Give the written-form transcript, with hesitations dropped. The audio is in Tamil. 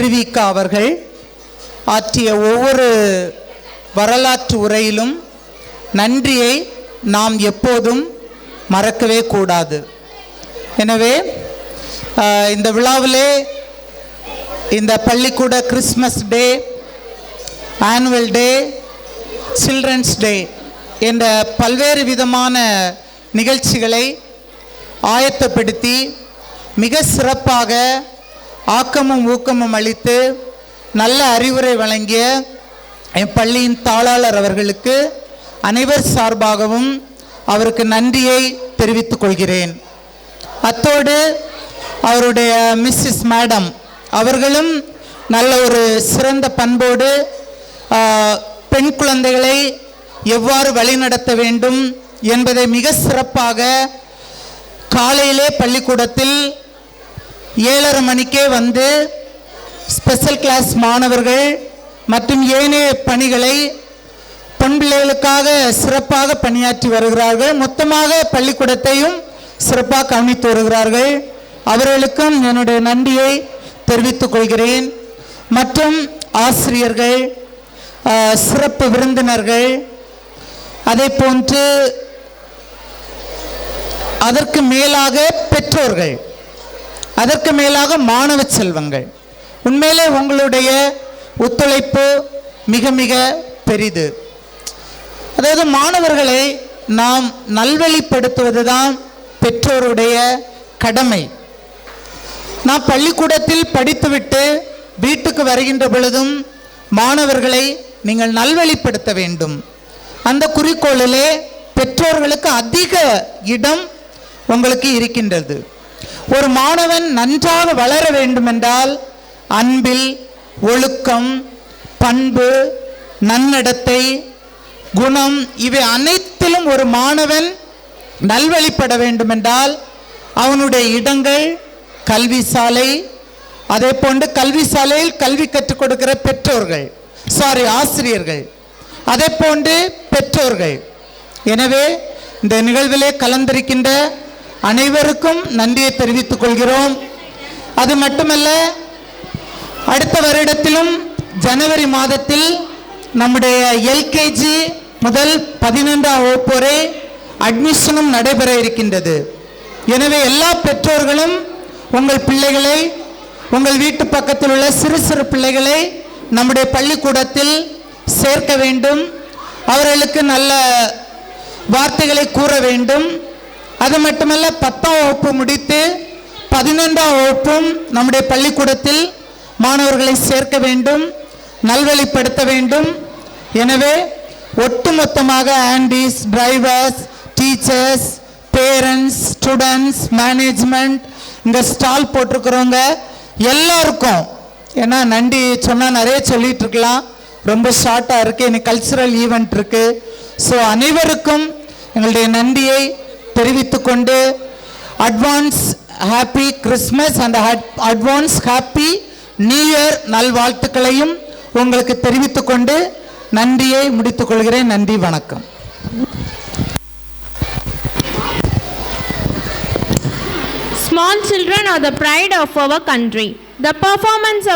திருவிக அவர்கள் ஆற்றிய ஒவ்வொரு வரலாற்று உரையிலும் நன்றியை நாம் எப்போதும் மறக்கவே கூடாது. எனவே இந்த விழாவிலே இந்த பள்ளிக்கூட Christmas day, annual day, children's day என்ற பல்வேறு விதமான நிகழ்ச்சிகளை ஆயத்தப்படுத்தி மிக சிறப்பாக ஆக்கமும் ஊக்கமும் அளித்து நல்ல அறிவுரை வழங்கிய என் பள்ளியின் தாளாளர் அவர்களுக்கு அனைவர் சார்பாகவும் அவருக்கு நன்றியை தெரிவித்துக் கொள்கிறேன். அத்தோடு அவருடைய மிஸ்ஸஸ் மேடம் அவர்களும் நல்ல ஒரு சிறந்த பண்போடு பெண் குழந்தைகளை எவ்வாறு வழிநடத்த வேண்டும் என்பதை மிக சிறப்பாக காலையிலே பள்ளிக்கூடத்தில் 7:30 மணிக்கே வந்து ஸ்பெஷல் கிளாஸ் மாணவர்கள் மற்றும் ஏனைய பணிகளை பெண் பிள்ளைகளுக்காக சிறப்பாக பணியாற்றி வருகிறார்கள். மொத்தமாக பள்ளிக்கூடத்தையும் சிறப்பாக கவனித்து வருகிறார்கள். அவர்களுக்கும் என்னுடைய நன்றியை தெரிவித்துக் கொள்கிறேன். மற்றும் ஆசிரியர்கள், சிறப்பு விருந்தினர்கள், அதே போன்று அதற்கு மேலாக பெற்றோர்கள், அதற்கு மேலாக மாணவ செல்வங்கள், உண்மையிலே உங்களுடைய ஒத்துழைப்பு மிக மிக பெரிது. அதாவது மாணவர்களை நாம் நல்வழிப்படுத்துவதுதான் பெற்றோருடைய கடமை. நாம் பள்ளிக்கூடத்தில் படித்துவிட்டு வீட்டுக்கு வருகின்ற பொழுதும் மாணவர்களை நீங்கள் நல்வழிப்படுத்த வேண்டும். அந்த குறிக்கோளிலே பெற்றோர்களுக்கு அதிக இடம் உங்களுக்கு இருக்கின்றது. ஒரு மாணவன் நன்றாக வளர வேண்டுமென்றால் அன்பில், ஒழுக்கம், பண்பு, நன்னடத்தை, குணம் இவை அனைத்திலும் ஒரு மாணவன் நல்வழிப்பட வேண்டுமென்றால் அவனுடைய இடங்கள் கல்வி சாலை, அதே போன்று கல்வி சாலையில் கல்வி கற்றுக் கொடுக்கிற ஆசிரியர்கள், அதே போன்று பெற்றோர்கள். எனவே இந்த நிகழ்விலே கலந்திருக்கின்ற அனைவருக்கும் நன்றியை தெரிவித்துக் கொள்கிறோம். அது மட்டுமல்ல, அடுத்த வருடத்திலும் ஜனவரி மாதத்தில் நம்முடைய எல்கேஜி முதல் 12ஆம் வகுப்பு வரை அட்மிஷனும் நடைபெற இருக்கின்றது. எனவே எல்லா பெற்றோர்களும் உங்கள் பிள்ளைகளை, உங்கள் வீட்டு பக்கத்தில் உள்ள சிறு சிறு பிள்ளைகளை நம்முடைய பள்ளிக்கூடத்தில் சேர்க்க வேண்டும். அவர்களுக்கு நல்ல வார்த்தைகளை கூற வேண்டும். அது மட்டுமல்ல, 10ஆம் வகுப்பு முடித்து 11ஆம் வகுப்பும் நம்முடைய பள்ளிக்கூடத்தில் மாணவர்களை சேர்க்க வேண்டும், நல்வழிப்படுத்த வேண்டும். எனவே ஒட்டுமொத்தமாக Andes, drivers, teachers, parents, students, management, இங்கே ஸ்டால் போட்டிருக்கிறவங்க எல்லாருக்கும், ஏன்னா நன்றி சொன்னால் நிறைய சொல்லிட்டு இருக்கலாம், ரொம்ப ஷார்ட்டாக இருக்குது, இன்னைக்கு கல்ச்சுரல் ஈவெண்ட் இருக்குது. ஸோ அனைவருக்கும் எங்களுடைய நன்றியை தெரிவித்து கொண்டு advance happy Christmas and advance happy new year நல்வாழ்த்துக்களையும் உங்களுக்கு தெரிவித்துக் கொண்டு நன்றியை முடித்துக் கொள்கிறேன். நன்றி, வணக்கம். Small children are the pride of our country. The performance of